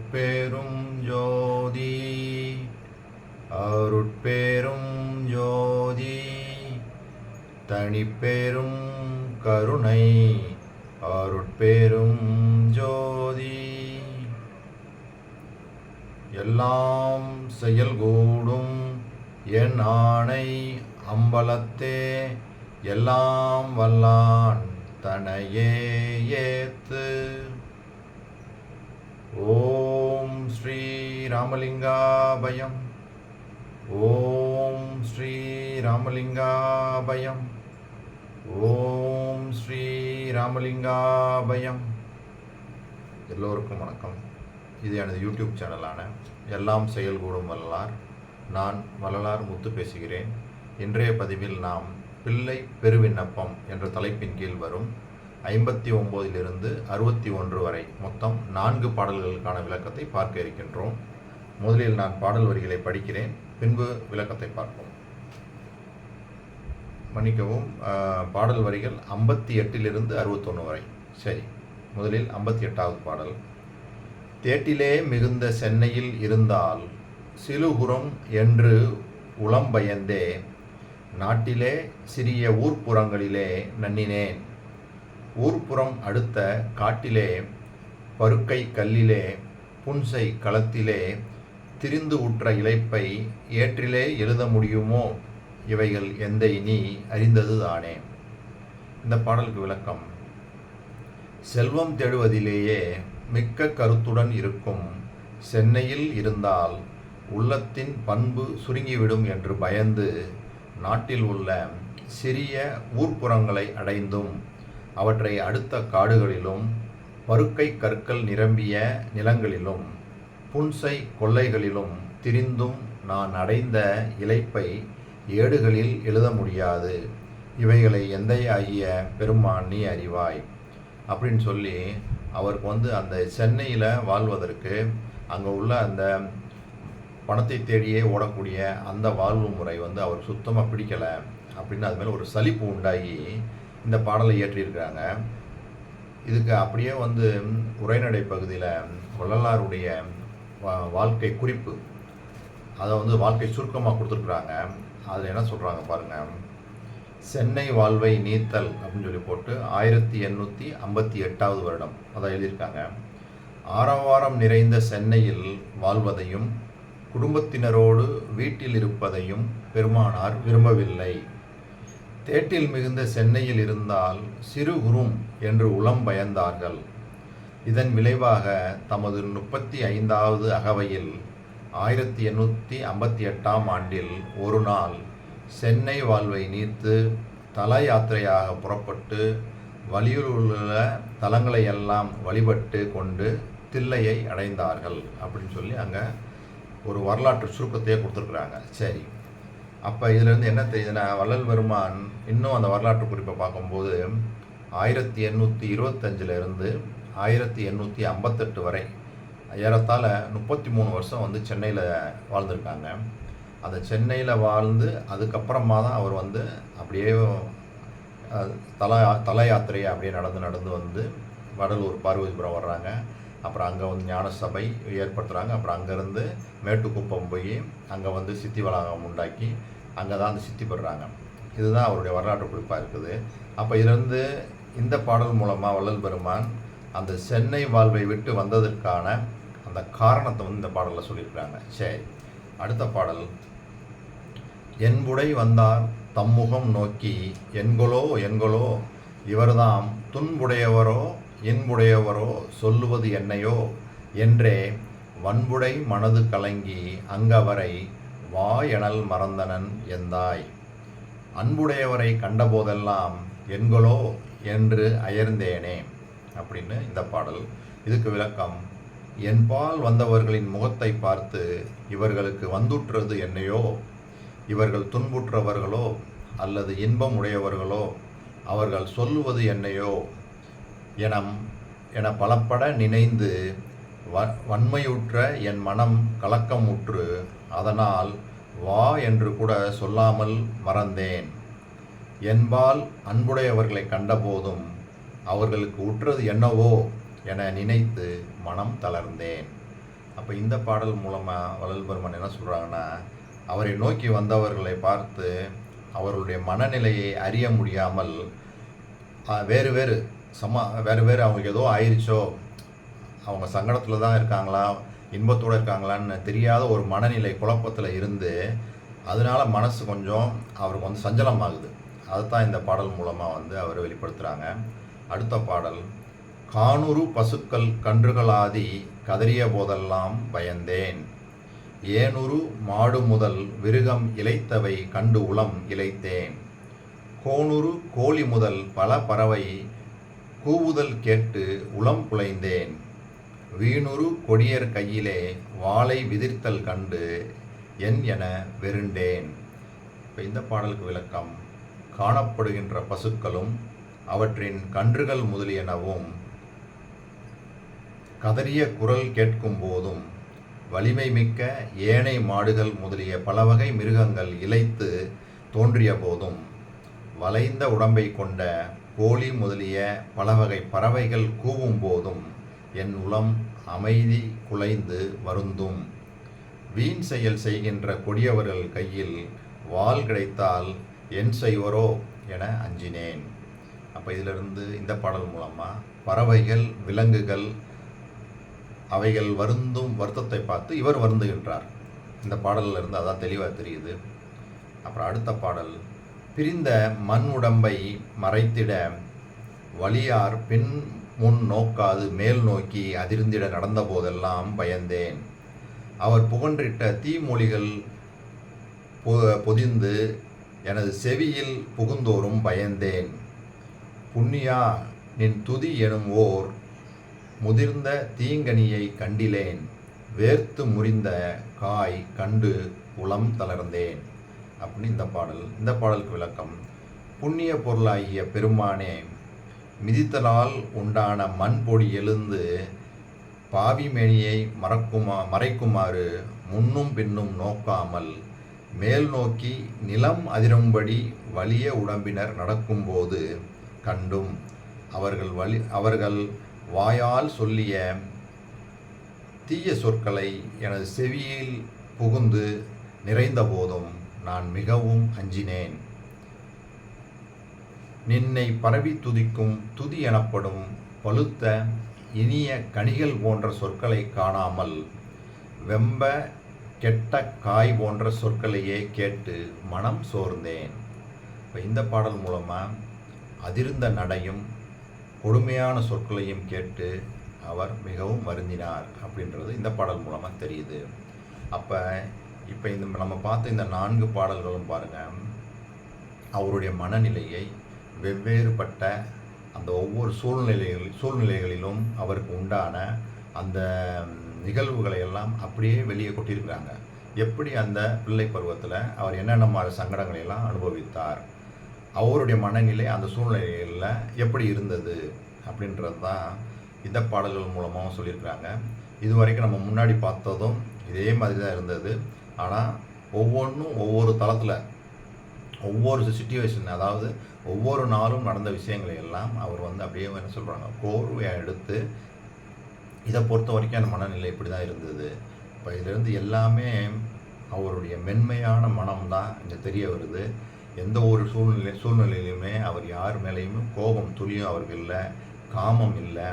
அருட்பேரும் ஜோதி அருட்பேரும் ஜோதி தனிப்பேரும் கருணை அருட்பேரும் ஜோதி எல்லாம் செயல்கூடும் என் ஆணை அம்பலத்தே எல்லாம் வல்லான் தனையே ஏத்து. ஓம் ஸ்ரீ ராமலிங்காபயம். ஓம் ஸ்ரீ ராமலிங்காபயம். ஓம் ஸ்ரீ ராமலிங்காபயம். எல்லோருக்கும் வணக்கம். இது எனது யூடியூப் சேனலான எல்லாம் செயல்கூடும் வள்ளலார். நான் வள்ளலார் முத்து பேசுகிறேன். இன்றைய பதிவில் நாம் பிள்ளை பெருவிண்ணப்பம் என்ற தலைப்பின் கீழ் வரும் 59 61 வரை மொத்தம் 4 பாடல்களுக்கான விளக்கத்தை பார்க்க இருக்கின்றோம். முதலில் நான் பாடல் வரிகளை படிக்கிறேன், பின்பு விளக்கத்தை பார்ப்போம். மன்னிக்கவும், பாடல் வரிகள் 58 61 வரை. சரி, முதலில் 58வது பாடல். தேட்டிலே மிகுந்த சென்னையில் இருந்தால் சிலுகுரம் என்று உளம்பயந்தே நாட்டிலே சிறிய ஊர்ப்புறங்களிலே நன்னினேன். ஊர்ப்புறம் அடுத்த காட்டிலே பருக்கை கல்லிலே புன்சை களத்திலே திரிந்து உற்ற இழைப்பை ஏற்றிலே எழுத முடியுமோ? இவைகள் எந்தை நீ அறிந்தது தானே. இந்த பாடலுக்கு விளக்கம். செல்வம் தேடுவதிலேயே மிக்க கருத்துடன் இருக்கும் சென்னையில் இருந்தால் உள்ளத்தின் பண்பு சுருங்கிவிடும் என்று பயந்து நாட்டில் உள்ள சிறிய ஊர்ப்புறங்களை அடைந்தும் அவற்றை அடுத்த காடுகளிலும் பருக்கை கற்கள் நிரம்பிய நிலங்களிலும் புன்சை கொல்லைகளிலும் திரிந்தும் நான் அடைந்த இழைப்பை ஏடுகளில் எழுத முடியாது. இவைகளை எந்தை ஆகிய பெருமான் நீ அறிவாய் அப்படின்னு சொல்லி அவருக்கு அந்த சென்னையில் வாழ்வதற்கு அங்கே உள்ள அந்த பணத்தை தேடியே ஓடக்கூடிய அந்த வாழ்வு முறை அவர் சுத்தமாக பிடிக்கலை அப்படின்னு அது மேலே ஒரு சலிப்பு உண்டாகி இந்த பாடலை இயற்றியிருக்கிறாங்க. இதுக்கு அப்படியே உரைநடை பகுதியில் வள்ளலாருடைய வாழ்க்கை குறிப்பு, அதை வாழ்க்கை சுருக்கமாக கொடுத்துருக்குறாங்க. அதில் என்ன சொல்கிறாங்க பாருங்கள். சென்னை வாழ்வை நீத்தல் அப்படின்னு சொல்லி போட்டு 1858வது வருடம் அதை எழுதியிருக்காங்க. ஆரவாரம் நிறைந்த சென்னையில் வாழ்வதையும் குடும்பத்தினரோடு வீட்டில் இருப்பதையும் பெருமானார் விரும்பவில்லை. தேட்டில் மிகுந்த சென்னையில் இருந்தால் சிறுகுறும் என்று உளம் பயந்தார்கள். இதன் விளைவாக தமது 35வது அகவையில் 1858ஆம் ஆண்டில் ஒரு நாள் சென்னை வாழ்வை நீத்து தல யாத்திரையாக புறப்பட்டு வழியில் உள்ள தலங்களை எல்லாம் வழிபட்டு கொண்டு தில்லையை அடைந்தார்கள் அப்படின்னு சொல்லி அங்கே ஒரு வரலாற்று சுருக்கத்தையே கொடுத்துருக்குறாங்க. சரி, அப்போ இதிலேருந்து என்ன தெரியுதுன்னா, வள்ளல் பெருமான் இன்னும் அந்த வரலாற்று குறிப்பை பார்க்கும்போது 1825 1858 வரை ஏறத்தாழ 33 வருஷம் சென்னையில் வாழ்ந்திருக்காங்க. அந்த சென்னையில் வாழ்ந்து அதுக்கப்புறமா தான் அவர் அப்படியே தல யாத்திரையை அப்படியே நடந்து வடலூர் பார்வதிபுரம் வர்றாங்க. அப்புறம் அங்கே ஞான சபை ஏற்படுத்துகிறாங்க. அப்புறம் அங்கேருந்து மேட்டுக்குப்பம் போய் அங்கே சித்தி வளாகம் உண்டாக்கி அங்கே தான் சித்தி பெறுறாங்க. இதுதான் அவருடைய வரலாற்று குறிப்பாக இருக்குது. அப்போ இதிலிருந்து இந்த பாடல் மூலமாக வள்ளல் பெருமான் அந்த சென்னை வாழ்வை விட்டு வந்ததற்கான அந்த காரணத்தை இந்த பாடலில் சொல்லியிருக்கிறாங்க. சரி, அடுத்த பாடல். என்புடை வந்தார் தம்முகம் நோக்கி என்கொலோ என்கொலோ இவர்தாம் துன்புடையவரோ இன்புடையவரோ சொல்லுவது என்னையோ என்றே வன்புடை மனது கலங்கி அங்கவரை வா எனல் மறந்தனன் எந்தாய். அன்புடையவரை கண்டபோதெல்லாம் என்கொலோ என்று அயர்ந்தேனே அப்படின்னு இந்த பாடல். இதுக்கு விளக்கம். என்பால் வந்தவர்களின் முகத்தை பார்த்து இவர்களுக்கு வந்துற்றது என்னையோ, இவர்கள் துன்புற்றவர்களோ அல்லது இன்பம் உடையவர்களோ, அவர்கள் சொல்லுவது என்னையோ என பலப்பட நினைந்து வன்மையுற்ற என் மனம் கலக்கமுற்று அதனால் வா என்று கூட சொல்லாமல் மறந்தேன். என்பால் அன்புடையவர்களை கண்டபோதும் அவர்களுக்கு உற்றது என்னவோ என நினைத்து மனம் தளர்ந்தேன். அப்போ இந்த பாடல் மூலமாக வள்ளல் பெருமான் என்ன சொல்கிறாங்கன்னா, அவரை நோக்கி வந்தவர்களை பார்த்து அவர்களுடைய மனநிலையை அறிய முடியாமல் வேறு வேறு வேறு வேறு அவங்களுக்கு ஏதோ ஆயிடுச்சோ, அவங்க சங்கடத்தில் தான் இருக்காங்களா, இன்பத்தோடு இருக்காங்களான்னு தெரியாத ஒரு மனநிலை குழப்பத்தில் இருந்து அதனால மனசு கொஞ்சம் அவருக்கு வந்து சஞ்சலமாகுது. அதுதான் இந்த பாடல் மூலமாக அவர் வெளிப்படுத்துகிறாங்க. அடுத்த பாடல், காணுறு பசுக்கள் கன்றுகளாதி கதறிய போதெல்லாம் பயந்தேன், ஏனுரு மாடு முதல் விருகம் இளைத்தவை கண்டு உளம் இளைத்தேன், கோணுறு கோழி முதல் பல பறவை கூவுதல் கேட்டு உளம் குலைந்தேன், வீணுறு கொடியர் கையிலே வாளை விதிர்த்தல் கண்டு என் என வெருண்டேன். இப்போ இந்த பாடலுக்கு விளக்கம், காணப்படுகின்ற பசுக்களும் அவற்றின் கன்றுகள் முதலியனவும் கதறிய குரல் கேட்கும் போதும் வலிமை மிக்க ஏனை மாடுகள் முதலிய பல வகை மிருகங்கள் இளைத்து தோன்றிய போதும் வளைந்த உடம்பை கொண்ட கோழி முதலிய பல வகை பறவைகள் கூவும் போதும் என் உளம் அமைதி குலைந்து வருந்தும், வீண் செயல் செய்கின்ற கொடியவர்கள் கையில் வாள் கிடைத்தால் என் செய்வரோ என அஞ்சினேன். அப்போ இதிலிருந்து இந்த பாடல் மூலமாக பறவைகள் விலங்குகள் அவைகள் வருந்தும் வருத்தத்தை பார்த்து இவர் வருந்துகின்றார். இந்த பாடலில் இருந்து அதான் தெளிவாக தெரியுது. அப்புறம் அடுத்த பாடல், பிரிந்த மண் உடம்பை மறைத்திட வலியார் பின் முன் நோக்காது மேல் நோக்கி அதிர்ந்திட நடந்த போதெல்லாம் பயந்தேன், அவர் புகன்றிட்ட தீமொழிகள் பொதிந்து எனது செவியில் புகுந்தோறும் பயந்தேன், புண்ணியா நின் துதி எனும் ஓர் முதிர்ந்த தீங்கனியை கண்டிலேன், வேர்த்து முறிந்த காய் கண்டு உளம் தளர்ந்தேன். அப்படின்னு இந்த பாடலுக்கு விளக்கம், புண்ணிய பொருளாகிய பெருமானே, மிதித்தலால் உண்டான மண் பொடி எழுந்து பாவிமேனியை மறைக்குமாறு முன்னும் பின்னும் நோக்காமல் மேல் நோக்கி நிலம் அதிரும்படி வலிய உடம்பினர் நடக்கும்போது கண்டும் அவர்கள் வாயால் சொல்லிய தீய சொற்களை எனது செவியில் புகுந்து நிறைந்த போதும் நான் மிகவும் அஞ்சினேன், நின்னை பரவி துதிக்கும் துதி எனப்படும் பழுத்த இனிய கனிகள் போன்ற சொற்களை காணாமல் வெம்ப கெட்ட காய் போன்ற சொற்களையே கேட்டு மனம் சோர்ந்தேன். இப்போ இந்த பாடல் மூலமாக அதிர்ந்த நடையும் கொடுமையான சொற்களையும் கேட்டு அவர் மிகவும் வருந்தினார் அப்படின்றது இந்த பாடல் மூலமாக தெரியுது. இப்போ நம்ம பார்த்த இந்த 4 பாடல்களும் பாருங்கள், அவருடைய மனநிலையை வெவ்வேறுபட்ட அந்த ஒவ்வொரு சூழ்நிலைகளிலும் அவருக்கு உண்டான அந்த நிகழ்வுகளை எல்லாம் அப்படியே வெளியே கொட்டியிருக்கிறாங்க. எப்படி அந்த பிள்ளை பருவத்தில் அவர் என்னென்ன மாதிரி சங்கடங்களை எல்லாம் அனுபவித்தார், அவருடைய மனநிலை அந்த சூழ்நிலைகளில் எப்படி இருந்தது அப்படின்றது தான் இந்த பாடல்கள் மூலமாகவும் சொல்லியிருக்கிறாங்க. இது வரைக்கும் நம்ம முன்னாடி பார்த்ததும் இதே மாதிரி தான் இருந்தது. ஆனால் ஒவ்வொன்றும் ஒவ்வொரு தளத்தில் ஒவ்வொரு சிச்சுவேஷன், அதாவது ஒவ்வொரு நாளும் நடந்த விஷயங்களை எல்லாம் அவர் அப்படியே என்ன சொல்கிறாங்க, கோர்வையாக எடுத்து இதை பொறுத்த வரைக்கும் அந்த மனநிலை இப்படி தான் இருந்தது. இப்போ இதிலிருந்து எல்லாமே அவருடைய மென்மையான மனம் தான் இங்கே தெரிய வருது. எந்த ஒரு சூழ்நிலையிலுமே அவர் யார் மேலேயுமே கோபம் துளியும் அவருக்கு இல்லை, காமம் இல்லை.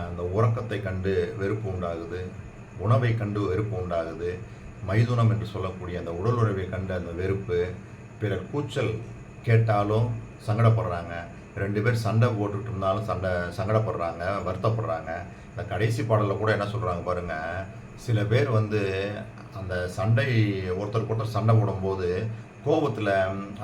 அந்த உறக்கத்தை கண்டு வெறுப்பு உண்டாகுது, உணவை கண்டு வெறுப்பு உண்டாகுது, மைதுனம் என்று சொல்லக்கூடிய அந்த உடல் உறவை கண்டு அந்த வெறுப்பு, பிறர் கூச்சல் கேட்டாலும் சங்கடப்படுறாங்க, 2 பேர் சண்டை போட்டுக்கிட்டு இருந்தாலும் சங்கடப்படுறாங்க, வருத்தப்படுறாங்க. இந்த கடைசி பாடலில் கூட என்ன சொல்கிறாங்க பாருங்கள், சில பேர் அந்த சண்டை ஒருத்தருக்கு சண்டை போடும்போது கோபத்தில்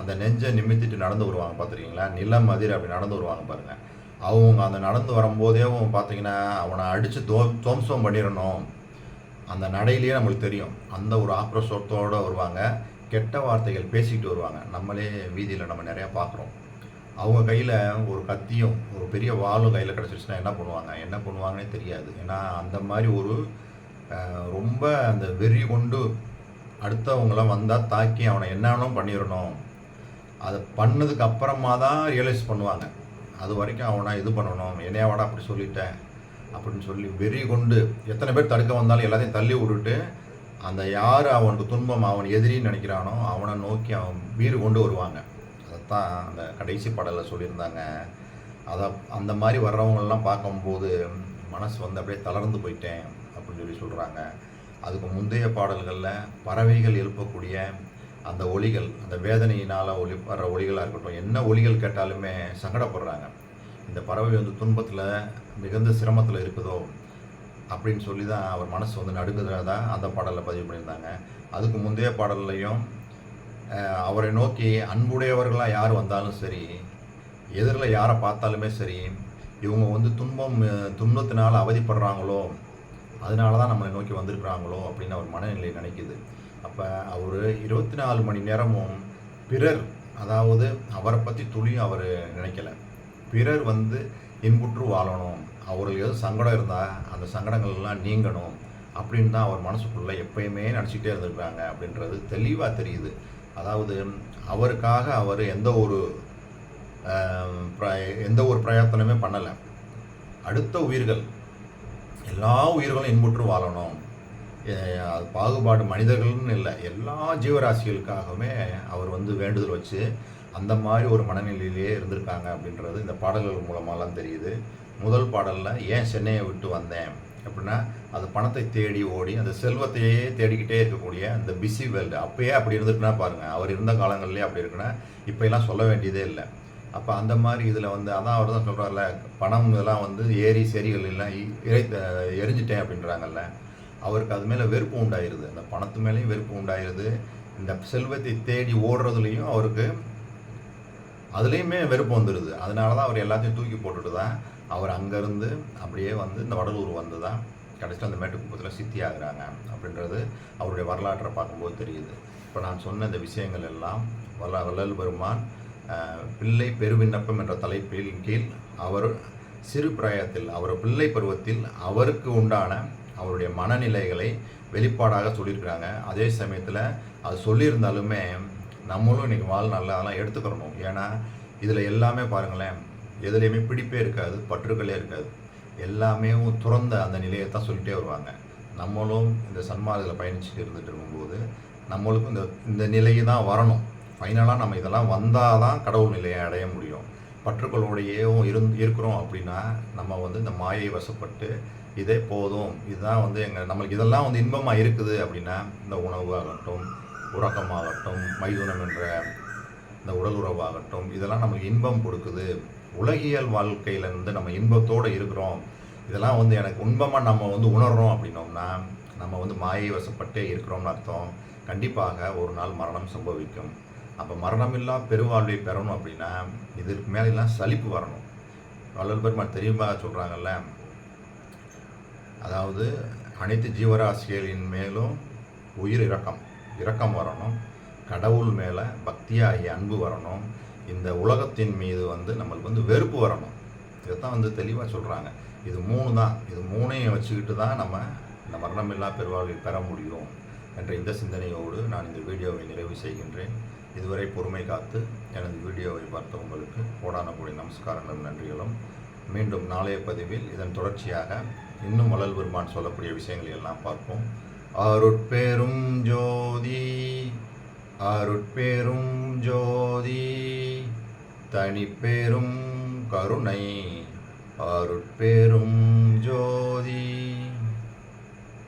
அந்த நெஞ்சை நிமித்திட்டு நடந்து வருவாங்க பார்த்துருக்கீங்களா, நிலம் அதிர் அப்படி நடந்து வருவாங்க பாருங்கள். அவங்க அந்த நடந்து வரும்போதே பார்த்தீங்கன்னா அவனை அடித்து துவம்சம் பண்ணிடணும், அந்த நடையிலேயே நம்மளுக்கு தெரியும். அந்த ஒரு ஆக்ரோஷத்தோடு வருவாங்க, கெட்ட வார்த்தைகள் பேசிக்கிட்டு வருவாங்க. நம்மளே வீதியில் நம்ம நிறையா பார்க்குறோம். அவங்க கையில் ஒரு கத்தியும் ஒரு பெரிய வாளும் கையில் கிடச்சிருச்சுன்னா என்ன பண்ணுவாங்கன்னே தெரியாது. ஏன்னா அந்த மாதிரி ஒரு ரொம்ப அந்த வெறி கொண்டு அடுத்தவங்களாம் வந்தால் தாக்கி அவனை என்னன்னு பண்ணிடணும், அதை பண்ணதுக்கு அப்புறமா தான் ரியலைஸ் பண்ணுவாங்க. அது வரைக்கும் அவனை இது பண்ணணும், என்னையாவாடா அப்படி சொல்லிட்டேன் அப்படின்னு சொல்லி வெறி கொண்டு எத்தனை பேர் தடுக்க வந்தாலும் எல்லாத்தையும் தள்ளி விட்டுட்டு அந்த யார் அவனுக்கு துன்பம் அவன் எதிரின்னு நினைக்கிறானோ அவனை நோக்கி அவன் வீறு கொண்டு வருவாங்க. அதைத்தான் அந்த கடைசி பாடலில் சொல்லியிருந்தாங்க. அதை அந்த மாதிரி வர்றவங்களெல்லாம் பார்க்கும்போது மனசு வந்து அப்படியே தளர்ந்து போயிட்டேன் அப்படின்னு சொல்லி சொல்கிறாங்க. அதுக்கு முந்தைய பாடல்களில் பறவைகள் எழுப்பக்கூடிய அந்த ஒலிகள், அந்த வேதனையினால் வர்ற ஒலிகளாக இருக்கட்டும், என்ன ஒலிகள் கேட்டாலுமே சங்கடப்படுறாங்க. இந்த பறவை வந்து துன்பத்தில் மிகுந்த சிரமத்தில் இருக்குதோ அப்படின்னு சொல்லி தான் அவர் மனசு வந்து நடுங்குறதா அந்த பாடலில் பதிவு பண்ணியிருந்தாங்க. அதுக்கு முந்தைய பாடல்லையும் அவரை நோக்கி அன்புடையவர்களாக யார் வந்தாலும் சரி, எதிரில் யாரை பார்த்தாலுமே சரி, இவங்க வந்து துன்பத்தினால் அவதிப்படுறாங்களோ, அதனால தான் நம்மளை நோக்கி வந்திருக்கிறாங்களோ அப்படின்னு அவர் மனநிலை நினைக்குது. அப்போ அவர் 24 மணி நேரமும் பிறர், அதாவது அவரை பற்றி துளியும் அவர் நினைக்கல. பிறர் வந்து இன்புற்று வாழணும், அவர்களுக்கு எதுவும் சங்கடம் இருந்தால் அந்த சங்கடங்கள்லாம் நீங்கணும் அப்படின்னு தான் அவர் மனசுக்குள்ளே எப்பயுமே நினச்சிக்கிட்டே இருந்திருக்காங்க அப்படின்றது தெளிவாக தெரியுது. அதாவது அவருக்காக அவர் எந்த ஒரு பிரயத்தனமே பண்ணலை. அடுத்த உயிர்கள், எல்லா உயிர்களும் இன்புற்று வாழணும், அது பாகுபாடு மனிதர்கள்னு இல்லை, எல்லா ஜீவராசிகளுக்காகவே அவர் வந்து வேண்டுதல் வச்சு அந்த மாதிரி ஒரு மனநிலையிலேயே இருந்திருக்காங்க அப்படின்றது இந்த பாடல்கள் மூலமாலாம் தெரியுது. முதல் பாடலில் ஏன் சென்னையை விட்டு வந்தேன் அப்படின்னா, அது பணத்தை தேடி ஓடி அந்த செல்வத்தையே தேடிக்கிட்டே இருக்கக்கூடிய அந்த பிஸி வேர்ல்டு அப்போயே அப்படி இருந்துருக்குன்னா பாருங்கள், அவர் இருந்த காலங்கள்லேயே அப்படி இருக்குன்னா இப்போ எல்லாம் சொல்ல வேண்டியதே இல்லை. அப்போ அந்த மாதிரி இதில் வந்து அதான் அவர் தான் சொல்கிறார்ல, பணம் இதெல்லாம் வந்து ஏரி செரிகள் எல்லாம் எரிஞ்சிட்டேன் அப்படின்றாங்கல்ல, அவருக்கு அது மேலே வெறுப்பு உண்டாயிருது, அந்த பணத்து மேலேயும் வெறுப்பு உண்டாயிருது, இந்த செல்வத்தை தேடி ஓடுறதுலேயும் அவருக்கு அதுலேயுமே வெறுப்பு வந்துடுது. அதனால தான் அவர் எல்லாத்தையும் தூக்கி போட்டுட்டு தான் அவர் அங்கேருந்து அப்படியே வந்து இந்த வடலூர் வந்து தான் கடைசியில் அந்த மேட்டுக்குப்பத்தில் சித்தி ஆகுறாங்க அப்படின்றது அவருடைய வரலாற்றை பார்க்கும்போது தெரியுது. இப்போ நான் சொன்ன இந்த விஷயங்கள் எல்லாம் வள்ளல் பெருமான் பிள்ளை பெருவிண்ணப்பம் என்ற தலைப்பின் கீழ் அவர் சிறு பிராயத்தில், அவர் பிள்ளை பருவத்தில் அவருக்கு உண்டான அவருடைய மனநிலைகளை வெளிப்பாடாக சொல்லியிருக்கிறாங்க. அதே சமயத்தில் அது சொல்லியிருந்தாலுமே நம்மளும் இன்றைக்கி வாழ்நாளில் அதெல்லாம் எடுத்துக்கிறணும். ஏன்னா இதில் எல்லாமே பாருங்களேன், எதுலேயுமே பிடிப்பே இருக்காது, பற்றுக்களே இருக்காது, எல்லாமே துறந்த அந்த நிலையை தான் சொல்லிகிட்டே வருவாங்க. நம்மளும் இந்த சன்மார்க்கத்தில் பயணிச்சுட்டு இருந்துகிட்டு இருக்கும்போது நம்மளுக்கும் இந்த நிலையை தான் வரணும். ஃபைனலாக நம்ம இதெல்லாம் வந்தால் தான் கடவுள் நிலையை அடைய முடியும். பற்றுக்களோடையேவும் இருக்கிறோம் அப்படின்னா நம்ம வந்து இந்த மாயை வசப்பட்டு இதே போதும், இதுதான் வந்து நம்மளுக்கு இதெல்லாம் வந்து இன்பமாக இருக்குது அப்படின்னா, இந்த உணவு ஆகட்டும், உறக்கமாகட்டும், மைதுனம் என்ற இந்த உடல் உறவாகட்டும், இதெல்லாம் நமக்கு இன்பம் கொடுக்குது, உலகியல் வாழ்க்கையிலேருந்து நம்ம இன்பத்தோடு இருக்கிறோம், இதெல்லாம் வந்து எனக்கு இன்பமாக நம்ம வந்து உணர்கிறோம் அப்படின்னோம்னா நம்ம வந்து மாயை வசப்பட்டே இருக்கிறோம்னு அர்த்தம். கண்டிப்பாக ஒரு நாள் மரணம் சம்பவிக்கும். அப்போ மரணமில்லா பெருவாழ்வை பெறணும் அப்படின்னா இதற்கு மேலெல்லாம் சலிப்பு வரணும். வள்ளல் பெருமான் தெளிவாக சொல்கிறாங்கல்ல, அதாவது அனைத்து ஜீவராசிகளின் மேலும் உயிர் இரக்கம் வரணும், கடவுள் மேலே பக்தியாகி அன்பு வரணும், இந்த உலகத்தின் மீது வந்து நம்மளுக்கு வந்து வெறுப்பு வரணும். இதைத்தான் வந்து தெளிவாக சொல்கிறாங்க. இது 3 தான். இது 3ஐயும் வச்சுக்கிட்டு தான் நம்ம இந்த மரணமில்லா பெருவாழ்வை பெற முடியும் என்ற இந்த சிந்தனையோடு நான் இந்த வீடியோவை நிறைவு செய்கின்றேன். இதுவரை பொறுமை காத்து எனது வீடியோவை பார்த்த உங்களுக்கு கோடான கோடி நமஸ்காரங்களும் நன்றிகளும். மீண்டும் நாளைய பதிவில் இதன் தொடர்ச்சியாக இன்னும் வள்ளல் பெருமான் சொல்லக்கூடிய விஷயங்களை எல்லாம் பார்ப்போம். அருட்பெரும் ஜோதி அருட்பெரும் ஜோதி தனிப்பெரும் கருணை அருட்பெரும் ஜோதி.